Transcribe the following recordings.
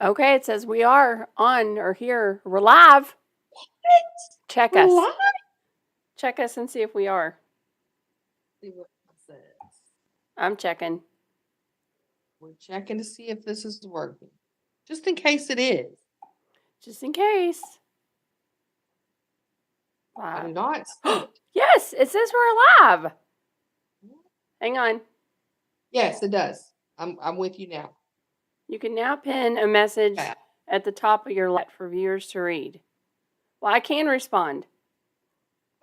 Okay, it says we are on or here. We're live. Check We're us. live. Check us and see if we are. See what it says. I'm checking. We're checking to see if this is working. Just in case it is. Just in case. I do Live. not see it. Yes, it says we're live. Hang on. Yes, it does. I'm with you now. You can now pin a message Okay. at the top of your light for viewers to read. Well, I can respond.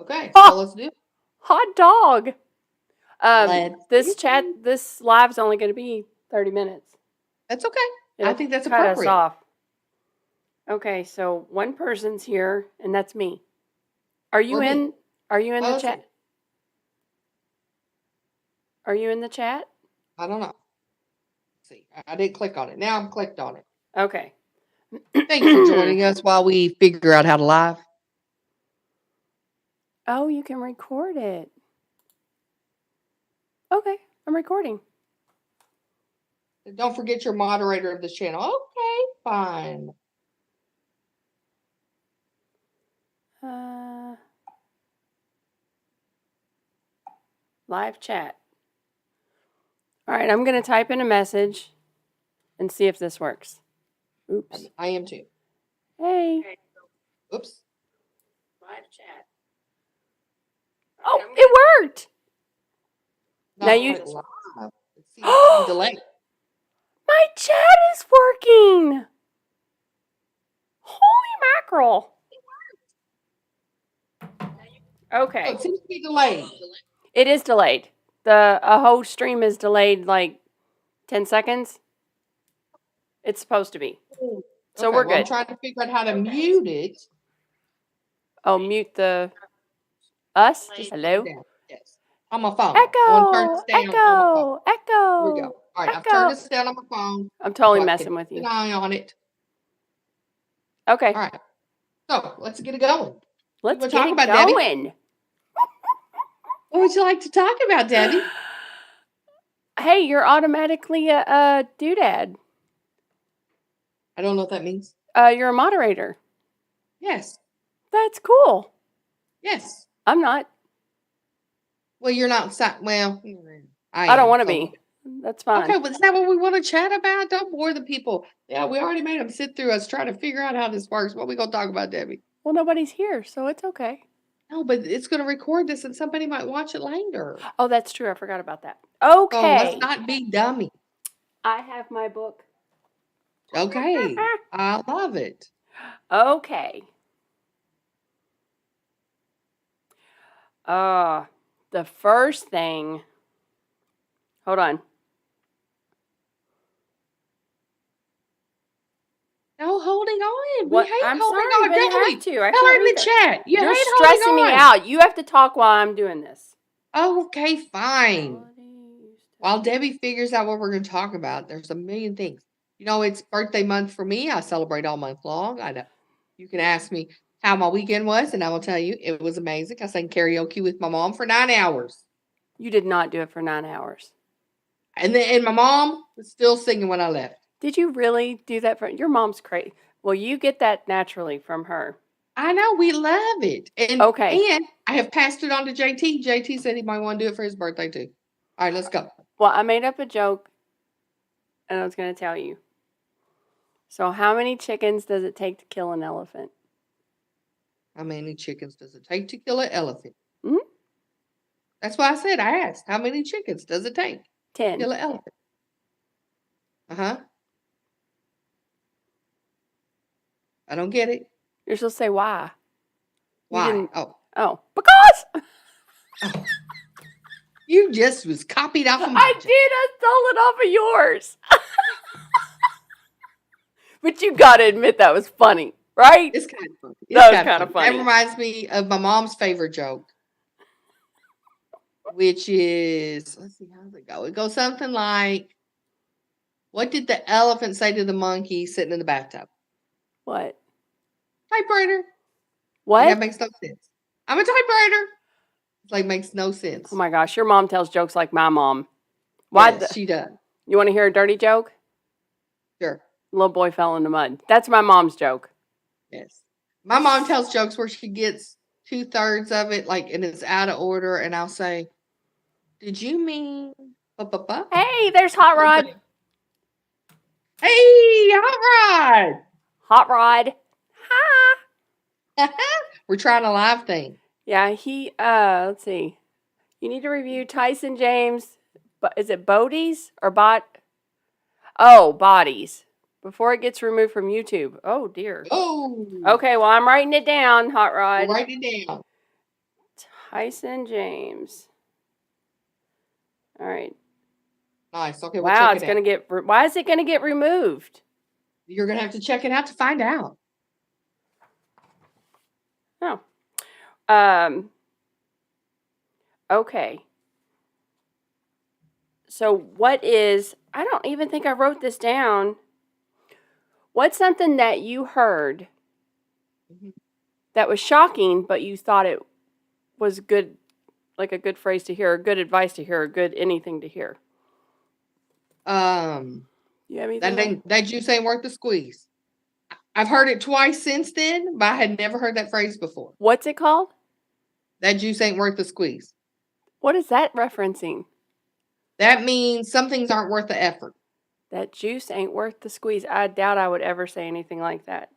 Okay, Oh! so let's do it. Hot dog. Let's This live's only going to be 30 minutes. That's okay. It'll I think that's cut us appropriate. off. Okay, so one person's here, and that's me. Are you Or me. in? Are you in Oh, the let's chat? see. Are you in the chat? I don't know. Let's see, I didn't click on it. Now I'm clicked on it. Okay. Thanks for joining us while we figure out how to live. Oh, you can record it. Okay, I'm recording. Don't forget you're moderator of this channel. Okay, fine. Live chat. All right, I'm going to type in a message and see if this works. Oops. I am too. Hey. Oops. Live chat. Oh, it worked. Not Now you. quite live. It seems to be delayed. My chat is working. Holy mackerel. Okay. Oh, it seems to be delayed. It is delayed. A whole stream is delayed like 10 seconds. It's supposed to be. So Okay, we're well, I'm good. trying to figure out how to mute it. Oh, mute the us? Just Hello? Yes. On my phone. Echo! I want to turn this down on my phone. Echo! Here we go. All right, I've Echo. turned this down on my phone. I'm totally so I messing can with keep you. an eye on it. Okay. All right. So let's get it going. Let's What get talk it about, going. Debbie? What would you like to talk about, Debbie? Hey, you're automatically a doodad. I don't know what that means. You're a moderator. Yes. That's cool. Yes. I'm not. Well, you're not. Well, I don't want to be. That's fine. Okay, but is that what we want to chat about? Don't bore the people. Yeah, we already made them sit through us trying to figure out how this works. What are we going to talk about, Debbie? Well, nobody's here, so it's okay. No, but it's going to record this and somebody might watch it later. Oh, that's true. I forgot about that. Okay. So let's not be dummy. I have my book. Okay. I love it. Okay. The first thing. Hold on. No holding on. What? We hate I'm holding sorry, on. but you Debbie, have to. I tell her can't in the chat. You're hate stressing holding me on. out. You have to talk while I'm doing this. Okay, fine. While Debbie figures out what we're going to talk about, there's a million things. You know, it's birthday month for me. I celebrate all month long. I know. You can ask me how my weekend was, and I will tell you it was amazing. I sang karaoke with my mom for 9 hours. You did not do it for 9 hours. And my mom was still singing when I left. Did you really do that for your mom's crazy? Well, you get that naturally from her. I know, we love it. And okay. And I have passed it on to JT. JT said he might want to do it for his birthday too. All right, let's go. Well, I made up a joke, and I was going to tell you. So, how many chickens does it take to kill an elephant? How many chickens does it take to kill an elephant? Mm-hmm. That's why I said I asked. How many chickens does it take 10 to kill an elephant? I don't get it. You're supposed to say why. Why? Oh, because. Oh. You just was copied off of mine. I did. I stole it off of yours. But you got to admit that was funny, right? It's kind of funny. That was kind of funny. That reminds me of my mom's favorite joke, which is, let's see, how does it go? It goes something like, what did the elephant say to the monkey sitting in the bathtub? What? Typewriter. What? That makes no sense. I'm a typewriter. It's like makes no sense. Oh my gosh, your mom tells jokes like my mom. Why? Yes, she does. You want to hear a dirty joke? Sure. Little boy fell in the mud. That's my mom's joke. Yes. My mom tells jokes where she gets 2/3 of it, like, and it's out of order, and I'll say, "Did you mean ba-ba-ba?" Hey, there's Hot Rod. Hey, Hot Rod! Hot Rod. Hi. We're trying a live thing. Yeah, let's see. You need to review Tyson James, but is it Bodies or Bodies. Before it gets removed from YouTube. Oh, dear. Oh. Okay, well, I'm writing it down, Hot Rod. Write it down. Tyson James. All right. Nice. Okay, we'll Wow, check it's it going to out. why is it going to get removed? You're going to have to check it out to find out. Oh. Okay. So I don't even think I wrote this down. What's something that you heard that was shocking, but you thought it was good, like a good phrase to hear, or good advice to hear, or good anything to hear? You have anything? That juice ain't worth the squeeze. I've heard it twice since then, but I had never heard that phrase before. What's it called? That juice ain't worth the squeeze. What is that referencing? That means some things aren't worth the effort. That juice ain't worth the squeeze. I doubt I would ever say anything like that.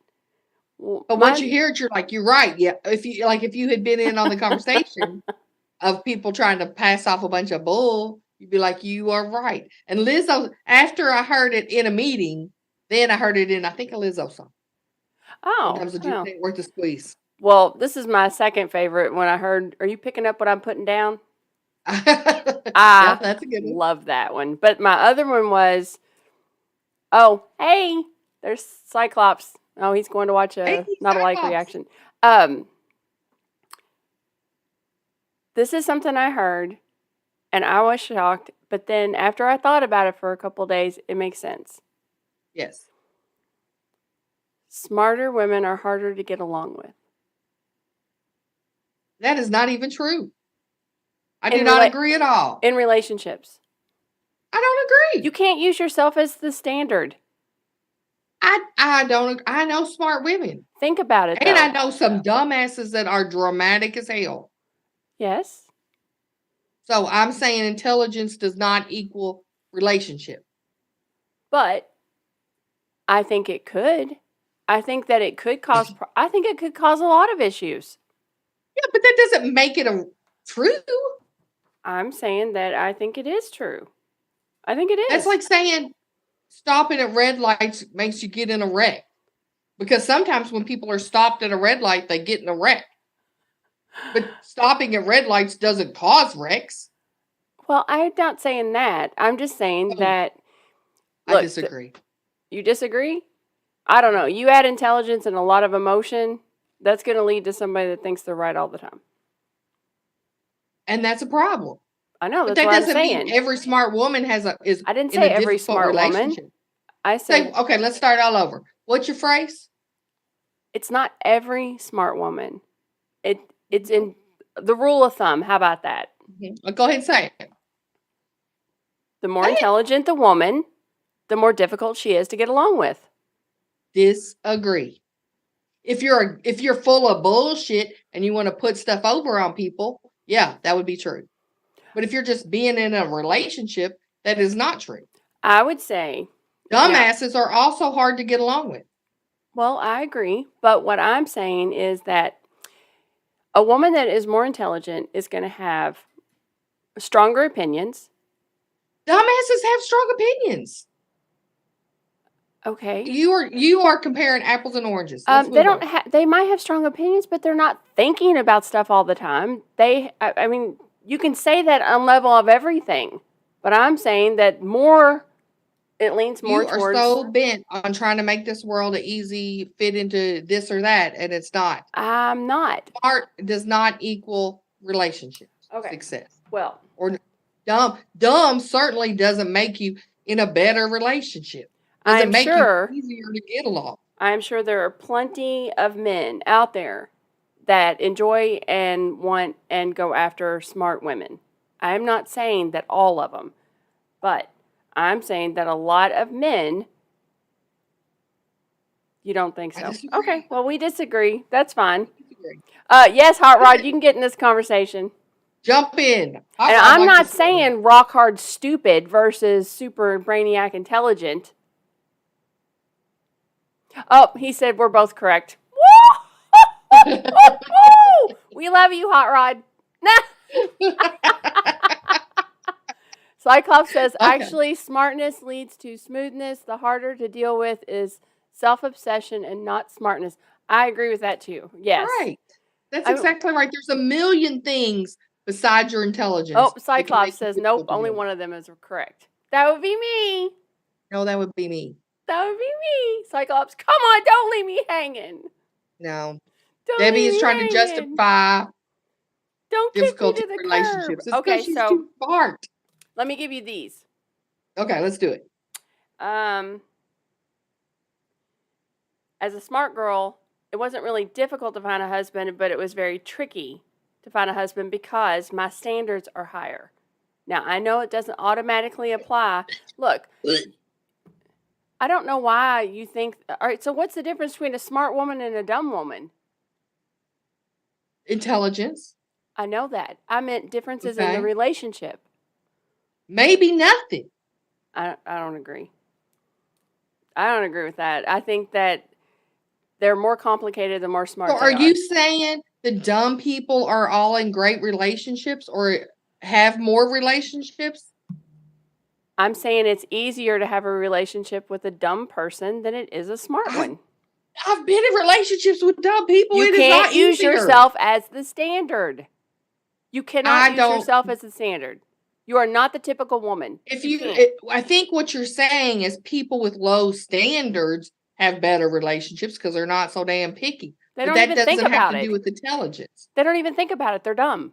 Well, But once you hear it, you're like, you're right. Yeah. If you had been in on the conversation of people trying to pass off a bunch of bull, you'd be like, you are right. And Lizzo, after I heard it in a meeting, then I heard it in, I think, a Lizzo song. Oh. Sometimes the juice ain't worth the squeeze. Well, this is my second favorite when I heard, are you picking up what I'm putting down? Yeah, that's a good one. Love that one. But my other one was, oh, hey, there's Cyclops. Oh, he's going to watch not a like reaction. This is something I heard, and I was shocked. But then after I thought about it for a couple days, it makes sense. Yes. Smarter women are harder to get along with. That is not even true. I do not agree at all. In relationships. I don't agree. You can't use yourself as the standard. I know smart women. Think about it, and I know some dumbasses that are dramatic as hell. Yes. So I'm saying intelligence does not equal relationship. But I think it could. I think that it could cause. I think it could cause a lot of issues. Yeah, but that doesn't make it true. I'm saying that I think it is true. I think it is. That's like saying stopping at red lights makes you get in a wreck. Because sometimes when people are stopped at a red light, they get in a wreck. But stopping at red lights doesn't cause wrecks. Well, I'm not saying that. I'm just saying that. Look, I disagree. You disagree? I don't know. You add intelligence and a lot of emotion, that's going to lead to somebody that thinks they're right all the time. And that's a problem. I know. But that's that what doesn't I'm saying. mean every smart woman is. I didn't say every smart woman. I said. Okay, let's start all over. What's your phrase? It's not every smart woman. It's in the rule of thumb. How about that? Go ahead and say it. The more intelligent the woman, the more difficult she is to get along with. Disagree. If you're full of bullshit and you want to put stuff over on people, yeah, that would be true. But if you're just being in a relationship, that is not true. I would say dumbasses are also hard to get along with. Well, I agree. But what I'm saying is that a woman that is more intelligent is going to have stronger opinions. Dumbasses have strong opinions. Okay. You are comparing apples and oranges. They might have strong opinions, but they're not thinking about stuff all the time. I mean, you can say that on level of everything, but I'm saying that it leans more towards. You are so bent on trying to make this world an easy fit into this or that, and it's not. I'm not. Smart does not equal relationships. Okay. Success. Well. Or dumb certainly doesn't make you in a better relationship. Doesn't make you easier to get along. I'm sure there are plenty of men out there that enjoy and want and go after smart women. I'm not saying that all of them, but I'm saying that a lot of men You don't think I so? disagree. Okay, well, we disagree. That's fine. I disagree. Yes, Hot Rod, you can get in this conversation. Jump in. Hot And Rod I'm like not to say, saying rock hard stupid versus super brainiac intelligent. Oh, he said we're both correct. We love you, Hot Rod. Cyclops says, Okay. actually, smartness leads to smoothness. The harder to deal with is self-obsession and not smartness. I agree with that too. Yes. Right. That's I'm- exactly right. There's a million things besides your intelligence. Oh, that can Cyclops make you says, difficult nope, to only deal with. one of them is correct. That would be me. No, that would be me. That would be me. Cyclops, come on, don't leave me hanging. No. Don't Debbie leave is me trying to hanging. justify Don't kick me difficulty to the curb. relationships. It's Okay, because she's so too smart. let me give you these. Okay, let's do it. As a smart girl, it wasn't really difficult to find a husband, but it was very tricky to find a husband because my standards are higher. Now, I know it doesn't automatically apply. Look, I don't know why you think. All right, so what's the difference between a smart woman and a dumb woman? Intelligence. I know that. I meant differences in the Okay. relationship. Maybe nothing. I don't agree. I don't agree with that. I think that they're more complicated the more smart So they are you saying the dumb people are all in great relationships or have more relationships? I'm saying it's easier to have a relationship with a dumb person than it is a smart one. I've been in relationships with dumb people. You It is can't not use easier. yourself as the standard. You cannot I use don't- yourself as the standard. You are not the typical woman. If You you, can't. I think what you're saying is people with low standards have better relationships because they're not so damn picky. They But don't that even doesn't think have about to it. do with intelligence. They don't even think about it. They're dumb.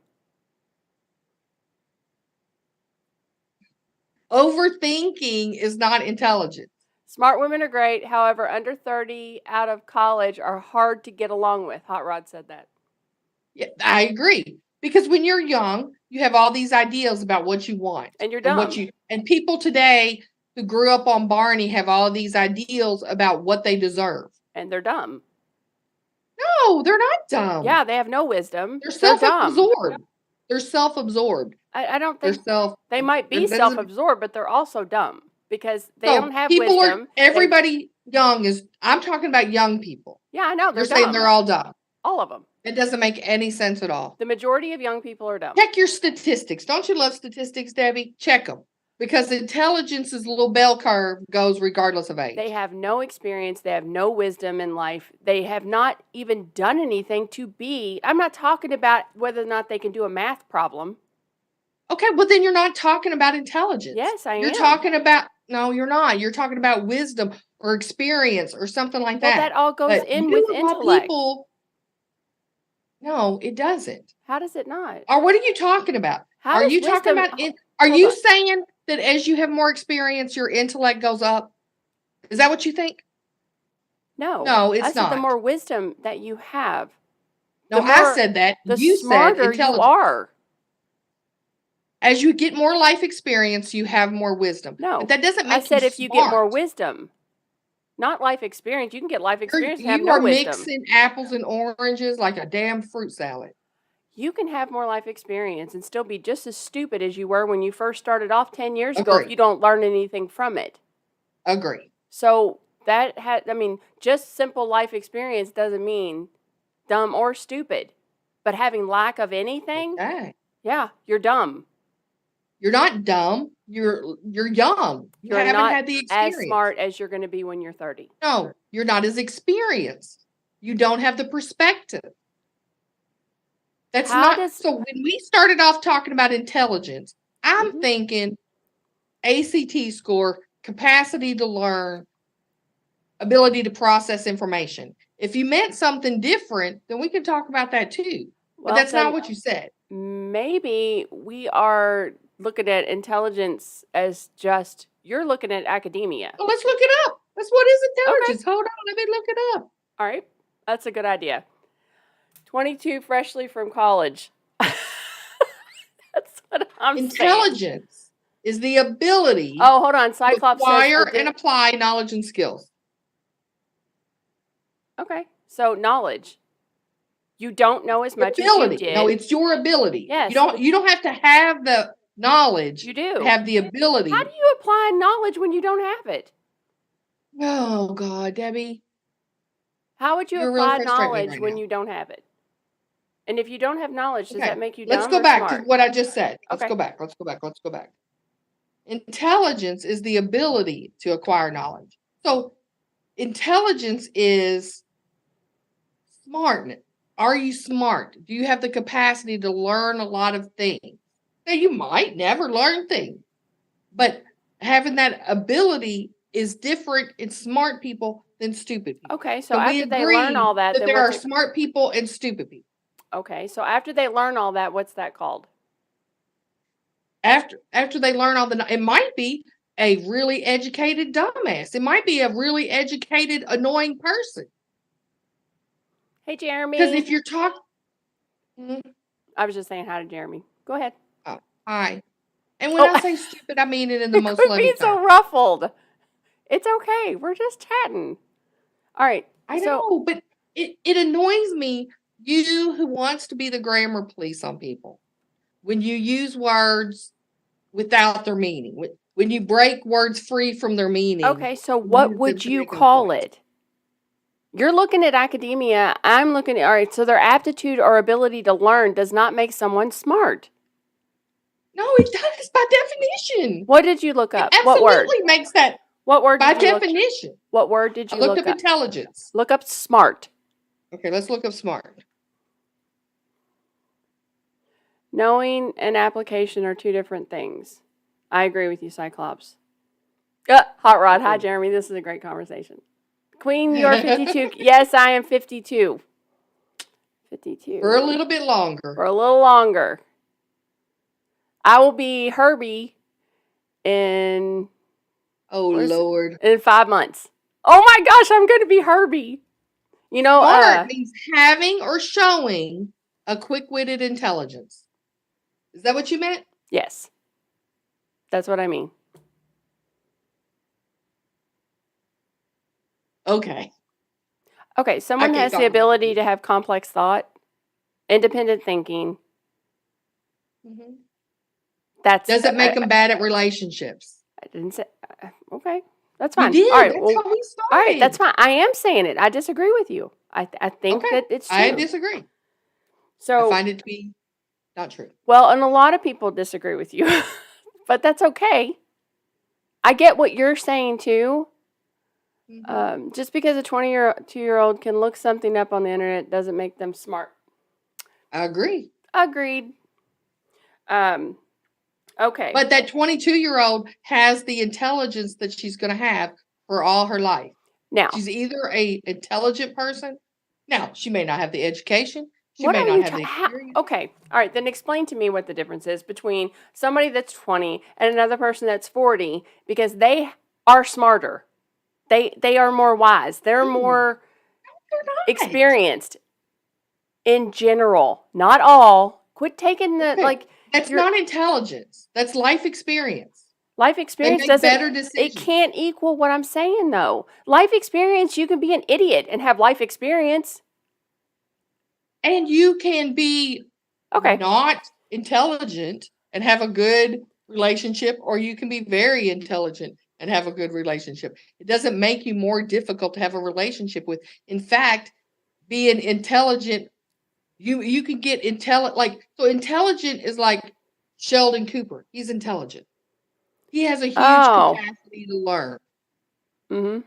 Overthinking is not intelligence. Smart women are great. However, under 30 out of college are hard to get along with. Hot Rod said that. Yeah, I agree. Because when you're young, you have all these ideas about what you want. And you're And dumb. and people today who grew up on Barney have all these ideals about what they deserve. And they're dumb. No, they're not dumb. Yeah, they have no wisdom. They're They're dumb. self-absorbed. They're self-absorbed. I don't They're think they might be that doesn't- self-absorbed, but they're also dumb because they So don't have people wisdom. everybody young is, I'm talking about young people. Yeah, I know. They're You're saying dumb. they're all dumb. All of them. It doesn't make any sense at all. The majority of young people are dumb. Check your statistics. Don't you love statistics, Debbie? Check them. Because intelligence's little bell curve goes regardless of age. They have no experience. They have no wisdom in life. They have not even done anything to be. I'm not talking about whether or not they can do a math problem. Okay, well then you're not talking about intelligence. Yes, I You're am. talking about, no, you're not. You're talking about wisdom or experience or something like Well, that. that all goes But in you with of all intellect. people, no, it doesn't. How does it not? Or what are you talking about? How Are does you talking wisdom- about it? Are hold you on. saying that as you have more experience, your intellect goes up? Is that what you think? No. No, it's I said the not. more wisdom that you have, No, the I more- said that. the You said smarter you intelligence. are. As you get more life experience, you have more wisdom. No, But that doesn't make I said you if you get more smart. wisdom, not life experience. You can get life experience and have You no are wisdom. mixing apples and oranges like a damn fruit salad. You can have more life experience and still be just as stupid as you were when you first started off 10 years ago if Agree. you don't learn anything from it. Agree. So that had, I mean, just simple life experience doesn't mean dumb or stupid. But having lack of anything, Okay. yeah, you're dumb. You're not dumb. You're young. You You're haven't not had the as experience. smart as you're going to be when you're 30. No, you're not as experienced. You don't have the perspective. That's How not does- so. When we started off talking about intelligence, I'm Mhm. thinking ACT score, capacity to learn, ability to process information. If you meant something different, then we can talk about that too. But Well, that's then not what you said. maybe we are looking at intelligence as just, you're looking at academia. Well, let's look it up. That's what is intelligence. Hold on, let me look it up. All right, that's a good idea. 22 freshly from college. That's what I'm saying. Intelligence is the ability Oh, hold on. to Cyclops acquire says the and apply knowledge and skills. Okay. So knowledge. You don't know as much as you Ability. did. No, it's your ability. Yes. You don't have to have the knowledge. You do. To have the ability. How do you apply knowledge when you don't have it? Oh God, Debbie. How would you You're really apply frustrating me knowledge right when now. you don't have it? And if you don't have knowledge, does Okay, that make you let's dumb go or back to smart? what I just said. Let's Okay. go back. Intelligence is the ability to acquire knowledge. So intelligence is smartness. Are you smart? Do you have the capacity to learn a lot of things? Now, you might never learn things, but having that ability is different in smart people than stupid people. Okay, so we after they learn agree all that, then there are what's it? smart people and stupid people. Okay, so after they learn all that, what's that called? After they learn all it might be a really educated dumbass. It might be a really educated annoying person. Hey, Jeremy. Because if you're talking, I was just saying hi to Jeremy. Go ahead. oh, hi. And when I say stupid, I mean it in the most loving Quit being so terms. ruffled. It's okay. We're just chatting. All right. I know, but it annoys me. You who wants to be the grammar police on people, when you use words without their meaning, when you break words free from their meaning. Okay, so what would you call it? You're looking at academia. I'm looking at, all right, so their aptitude or ability to learn does not make someone smart. No, it does by definition. What did you look up? It what word? absolutely makes that. What word by did you definition. What word did you look up? I looked up intelligence. Look up smart. Okay, let's look up smart. Knowing and application are two different things. I agree with you, Cyclops. Hot Rod. Hi, Jeremy. This is a great conversation. Queen, you're 52. Yes, I am 52. 52. For a little bit longer. For a little longer. I will be Herbie in... Oh, Lord. In 5 months. Oh, my gosh, I'm going to be Herbie. You know... Smart means having or showing a quick-witted intelligence. Is that what you meant? Yes. That's what I mean. Okay. Okay, someone has the ability to have complex thought, independent thinking. Mm-hmm. Does it make them bad at relationships? I didn't say. Okay, that's fine. You did. All right, that's how we started. All right, that's fine. I am saying it. I disagree with you. I think that it's true. I disagree. So I find it to be not true. Well, and a lot of people disagree with you, but that's okay. I get what you're saying too. Mm-hmm. Just because a 22-year-old can look something up on the internet doesn't make them smart. I agree. Agreed. Okay. But that 22-year-old has the intelligence that she's going to have for all her life. Now, she's either an intelligent person. Now, she may not have the education. She may not have the experience. Okay. All right. Then explain to me what the difference is between somebody that's 20 and another person that's 40, because they are smarter. They are more wise. They're more experienced in general. Not all. Quit taking the That's not intelligence. That's life experience. Life experience it can't equal what I'm saying though. Life experience, you can be an idiot and have life experience. And you can be not intelligent and have a good relationship, or you can be very intelligent and have a good relationship. It doesn't make you more difficult to have a relationship with. In fact, being intelligent, you can get intelligent. So intelligent is like Sheldon Cooper. He's intelligent. He has a huge capacity to learn. Mm-hmm.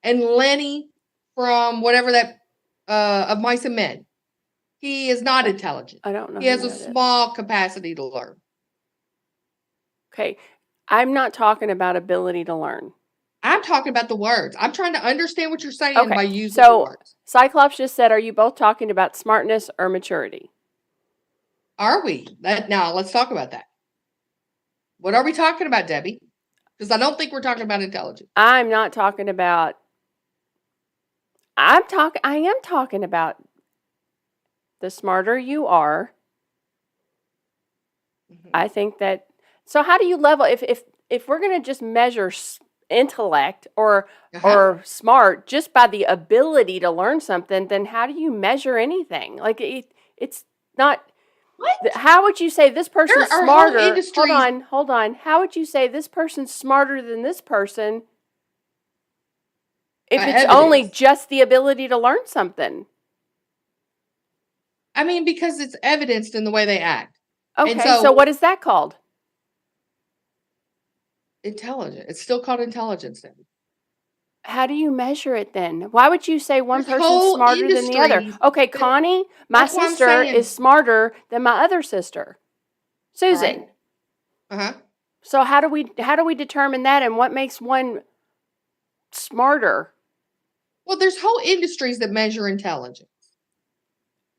And Lenny from whatever that of Mice and Men, he is not intelligent. I don't know. He has a small capacity to learn. Okay. I'm not talking about ability to learn. I'm talking about the words. I'm trying to understand what you're saying by using the words. Cyclops just said, are you both talking about smartness or maturity? Are we? Now, let's talk about that. What are we talking about, Debbie? Because I don't think we're talking about intelligence. I'm not talking about... I am talking about the smarter you are. Mm-hmm. I think that... So how do you level... If we're going to just measure intellect or smart just by the ability to learn something, then how do you measure anything? Like it's not. What? How would you say this person's There are whole smarter? industries. Hold on. How would you say this person's smarter than this person if By it's only evidence. just the ability to learn something? I mean, because it's evidenced in the way they act. Okay, And so so what is that called? intelligent. It's still called intelligence then. How do you measure it then? Why would you say one There's person's whole smarter than the other? industries Okay, that Connie, my that's what I'm sister is saying, smarter than my other sister, Susan. right? Uh-huh. So how do we determine that, and what makes one smarter? Well, there's whole industries that measure intelligence.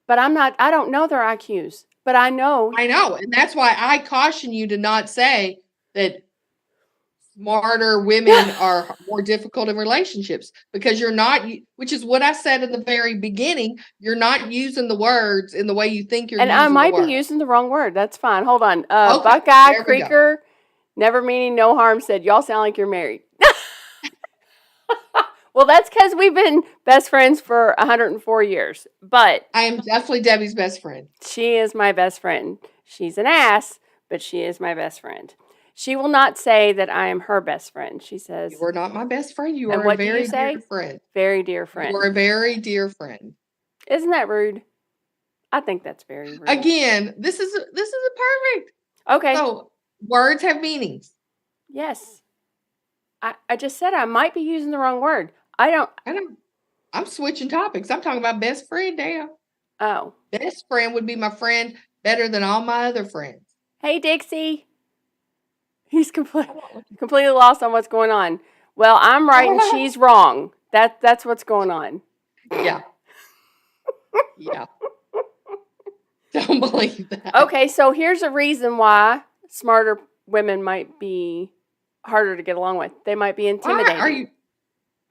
But I don't know their IQs, but I know. I know, and that's why I caution you to not say that smarter women are more difficult in relationships, because you're not, which is what I said in the very beginning, you're not using the words in the way you think you're And I using the might be word. using the wrong word. That's fine. Hold on. Okay, Buckeye there we go. Creeker, never meaning no harm, said, y'all sound like you're married. Well, that's because we've been best friends for 104 years. But I am definitely Debbie's best friend. she is my best friend. She's an ass, but she is my best friend. She will not say that I am her best friend. She says, You are not my best friend. You and are a what do you very say? dear friend. Very dear You are friend. a very dear friend. Isn't that rude? I think that's very rude. Again, this is a perfect. Okay. So words have meanings. Yes. I just said I might be using the wrong word. I don't. I'm switching topics. I'm talking about best friend now. Oh. Best friend would be my friend better than all my other friends. Hey, Dixie. He's completely lost on what's going on. Well, I'm right and she's wrong. That's what's going on. Yeah. Yeah. Don't believe that. Okay, so here's a reason why smarter women might be harder to get along with. They might be intimidating.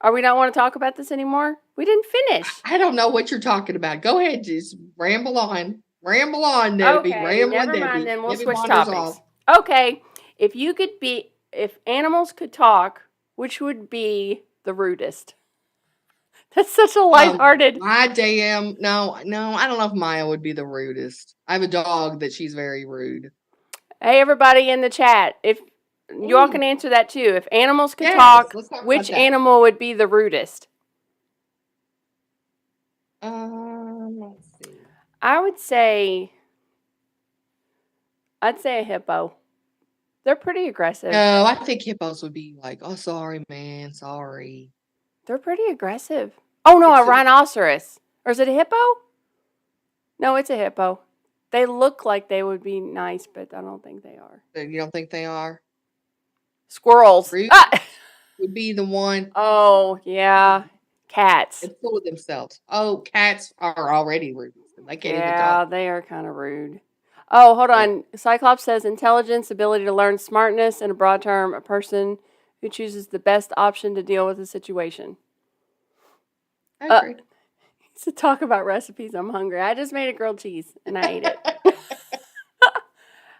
Are we not want to talk about this anymore? We didn't finish. I don't know what you're talking about. Go ahead, just ramble on. Ramble on, Debbie. Okay, ramble never on, mind. Debbie. Then we'll Debbie switch wanders topics. off. Okay, if animals could talk, which would be the rudest? That's such a lighthearted. No, I don't know if Maya would be the rudest. I have a dog that she's very rude. Hey, everybody in the chat, if you all can answer that too. If animals could talk, which animal would be the rudest? Let's see. I'd say a hippo. They're pretty aggressive. No, I think hippos would be like, oh, sorry, man, sorry. They're pretty aggressive. Oh no, a rhinoceros. Or is it a hippo? No, it's a hippo. They look like they would be nice, but I don't think they are. You don't think they are? Squirrels. Would be the one. Oh, yeah. Cats. It's full of themselves. Oh, cats are already rude. They can't even talk. Yeah, they are kind of rude. Oh, hold on. Cyclops says intelligence, ability to learn, smartness, in a broad term, a person who chooses the best option to deal with a situation. I agree. To talk about recipes, I'm hungry. I just made a grilled cheese and I ate it.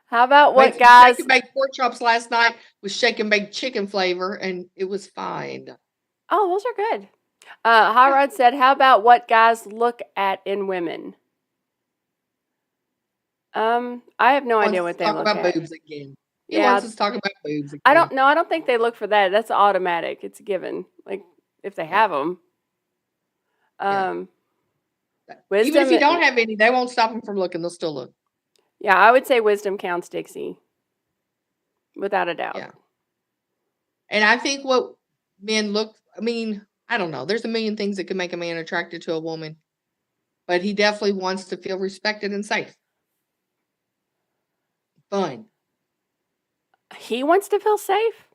How about what guys? Shake and baked pork chops last night with shake and baked chicken flavor, and it was fine. Oh, those are good. High Rod said, how about what guys look at in women? I have no idea what they look at. Talk about boobs again. He wants us to talk about boobs again. I don't think they look for that. That's automatic. It's a given. Like, if they have them. Wisdom, even if you don't have any, they won't stop them from looking. They'll still look. Yeah, I would say wisdom counts, Dixie. Without a doubt. Yeah. And I think what men look, I don't know. There's a million things that can make a man attracted to a woman. But he definitely wants to feel respected and safe. Fun. He wants to feel safe?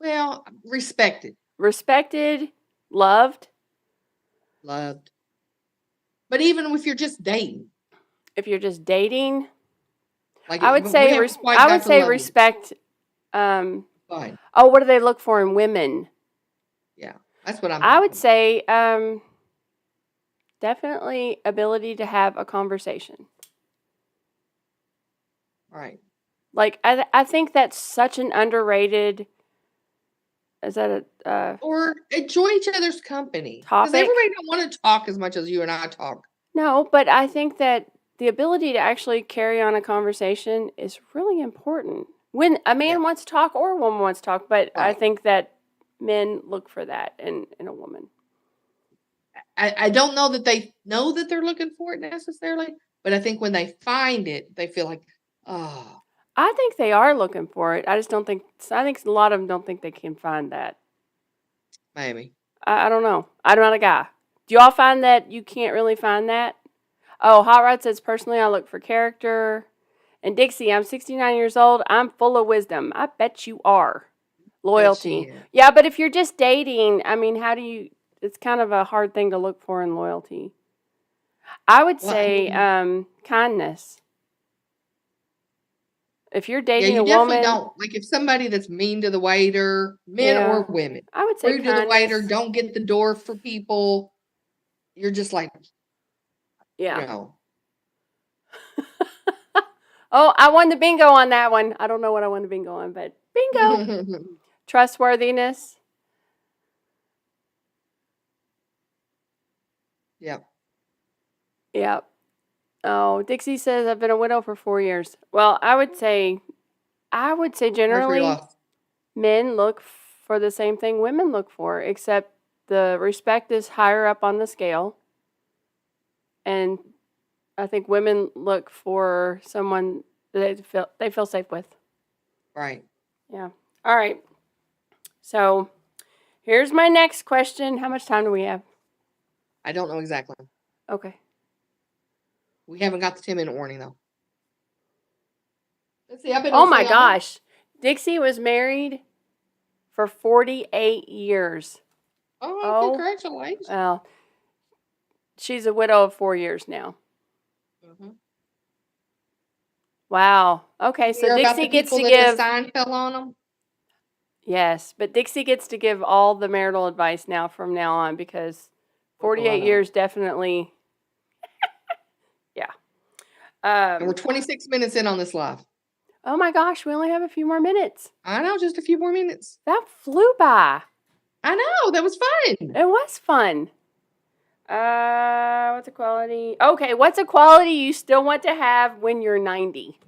Well, respected. Respected, loved. Loved. But even if you're just dating. If you're just dating, like I would say respect. Fine. Oh, what do they look for in women? Yeah, that's what I would say definitely ability to have a conversation. Right. Like, I think that's such an underrated Is that a Or enjoy each other's company. Because topic? everybody don't want to talk as much as you and I talk. No, but I think that the ability to actually carry on a conversation is really important. When a man Yeah. wants to talk or a woman wants to talk, but I Right. think that men look for that in a woman. I don't know that they know that they're looking for it necessarily, but I think when they find it, they feel like, oh, I think they are looking for it. I just don't think. I think a lot of them don't think they can find that. maybe. I don't know. I'm not a guy. Do y'all find that you can't really find that? Oh, Hot Rod says personally, I look for character. And Dixie, I'm 69 years old. I'm full of wisdom. I bet you are. Bet she Loyalty. is. Yeah, but if you're just dating, I mean, how do you? It's kind of a hard thing to look for in loyalty. I would Well, I say mean, kindness. If you're yeah, dating you a definitely woman, don't like if somebody that's mean to the waiter, men or yeah, women, I would say rude to the waiter, kindness. don't get the door for people. You're just like, you Yeah. know. Oh, I won the bingo on that one. I don't know what I won the bingo on, but bingo. Trustworthiness. Yep. Yep. Oh, Dixie says I've been a widow for 4 years. Well, I would say Sorry for your generally loss. men look for the same thing women look for, except the respect is higher up on the scale. And I think women look for someone that they feel safe with. Right. Yeah. All right. So here's my next question. How much time do we have? I don't know exactly. Okay. We haven't got the 10-minute warning though. Let's see. I've been Oh on my say how much? gosh. Dixie was married for 48 years. Oh, Oh, congratulations. well, she's a widow of 4 years now. Mm-hmm. Wow. Okay, You so hear about Dixie the gets people to that the give, sign fell on them? yes, but Dixie gets to give all the marital advice now from now on because Oh, I 48 know. years definitely, yeah. And we're 26 minutes in on this live. Oh my gosh, we only have a few more minutes. I know, just a few more minutes. That flew by. I know, that was fun. It was fun. What's a quality? Okay, what's a quality you still want to have when you're 90?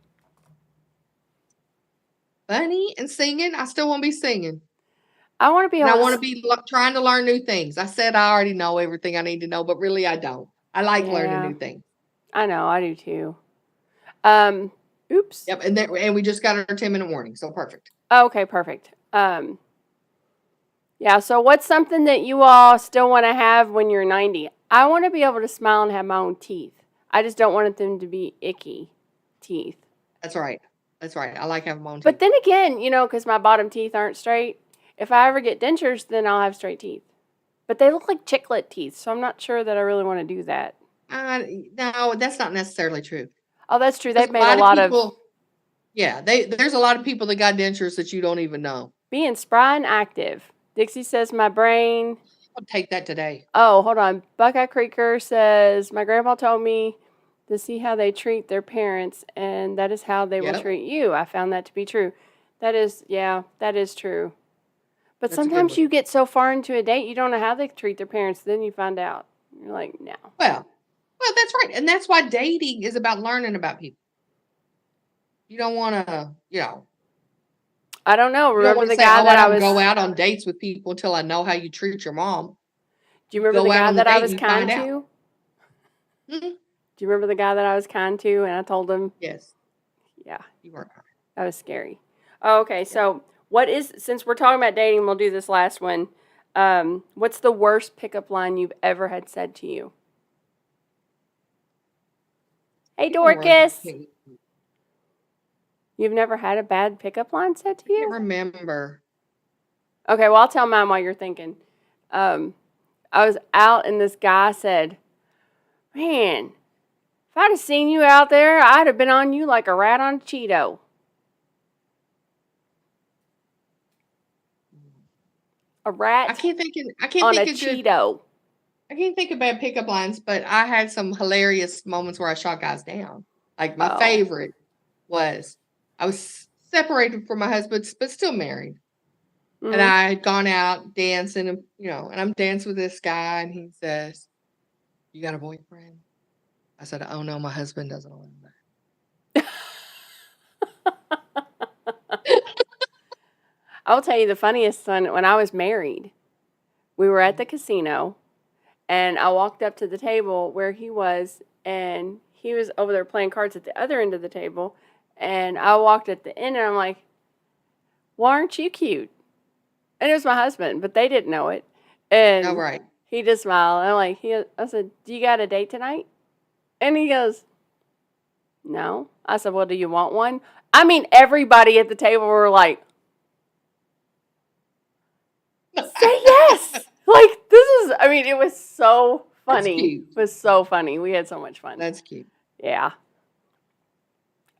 Funny and singing. I still want to be singing. I want to be And I able want to. to be trying to learn new things. I said I already know everything I need to know, but really I don't. I like learning Yeah, new things. I know, I do too. Um, oops. Yep. And we just got our 10-minute warning. So perfect. Okay, perfect. Yeah, so what's something that you all still want to have when you're 90? I want to be able to smile and have my own teeth. I just don't want them to be icky teeth. That's right. That's right. I like having my own But teeth. then again, because my bottom teeth aren't straight, if I ever get dentures, then I'll have straight teeth. But they look like chiclet teeth, so I'm not sure that I really want to do that. No, that's not necessarily true. Oh, that's true. There's They've a made a lot of lot of people. Yeah, there's a lot of people that got dentures that you don't even know. being spry and active. Dixie says my brain. I'll take that today. Oh, hold on. Buckeye Creeker says my grandpa told me to see how they treat their parents, and that is how they will Yep. treat you. I found that to be true. That is true. But That's a good sometimes one. you get so far into a date, you don't know how they treat their parents. Then you find out. You're like, no. Well, that's right. And that's why dating is about learning about people. You don't want to, I don't know. you don't Remember want to the say, guy oh, I that I don't was. go out on dates with people until I know how you treat your mom. Do you remember go the out guy on the that I date was and you kind find to? out. Mhm. Do you remember the guy that I was kind to? And I told him, Yes, yeah, you were kind. that was scary. Oh, okay, so since we're talking about dating, we'll do this last one. What's the worst pickup line you've ever had said to you? Hey, Dorcas. You've never had a bad pickup line said to I can't you? remember. Okay, well, I'll tell mine while you're thinking. I was out and this guy said, man, if I'd have seen you out there, I'd have been on you like a rat on a Cheeto. A rat I can't think on a of good. Cheeto. I can't think of bad pickup lines, but I had some hilarious moments where I shot guys down. Like my favorite was I was separated from my husband, but still married. And Mhm. I had gone out dancing, and and I'm dancing with this guy, and he says, "You got a boyfriend?" I said, "Oh no, my husband doesn't allow that." I'll tell you the funniest one. When I was married, we were at the casino, and I walked up to the table where he was, and he was over there playing cards at the other end of the table. And I walked at the end, and I'm like, "Well, aren't you cute?" And it was my husband, but they didn't know it. Oh, And right. he just smiled. I'm like, I said, "Do you got a date tonight?" And he goes, "No." I said, "Well, do you want one?" I mean, everybody at the table were like, "Say yes!" Like, I mean, it was so That's funny. cute. It was so funny. We had so much fun. That's cute. Yeah.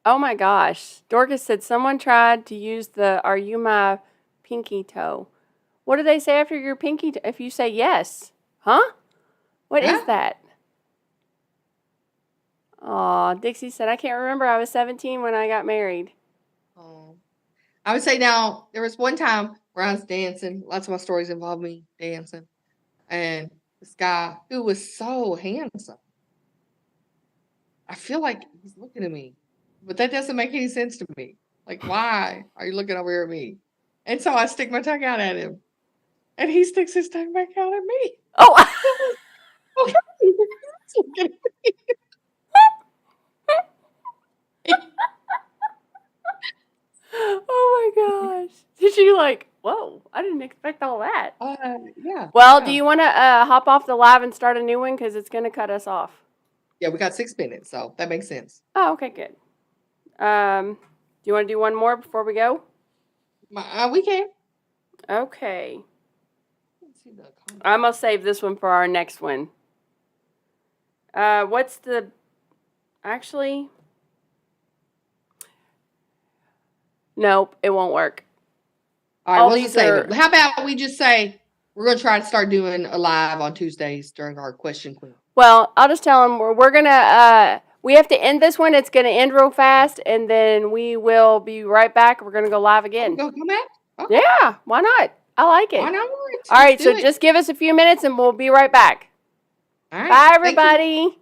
Oh my gosh. Dorcas said someone tried to use the "Are you my pinky toe?" What do they say after your pinky toe? If you say yes? Huh? What is Yeah. that? Aw, Dixie said, "I can't remember. I was 17 when I got married." Oh. I would say now there was one time where I was dancing. Lots of my stories involve me dancing, and this guy who was so handsome. I feel like he's looking at me, but that doesn't make any sense to me. Like, why are you looking over here at me? And so I stick my tongue out at him, and he sticks his tongue back out at me. Oh, Okay. He's looking at me. oh my gosh. Did you like, whoa, I didn't expect all that. Yeah. Well, do Yeah. you want to hop off the live and start a new one? Because it's going to cut us off. Yeah, we got 6 minutes, so that makes sense. Oh, okay, good. Do you want to do one more before we go? We can. Okay. Let's see the comment. I'm going to save this one for our next one. What's the, actually, nope, it won't work. All right, All we'll these just save are- it. How about we just say we're going to try to start doing a live on Tuesdays during our question queen? Well, I'll just tell them we're going to, we have to end this one. It's going to end real fast, and then we will be right back. We're going to go live again. Go come back? Okay. Yeah, why not? I like it. Why not? All right, so just give us a few minutes, and we'll be right back. All right. Bye, Thank you. everybody.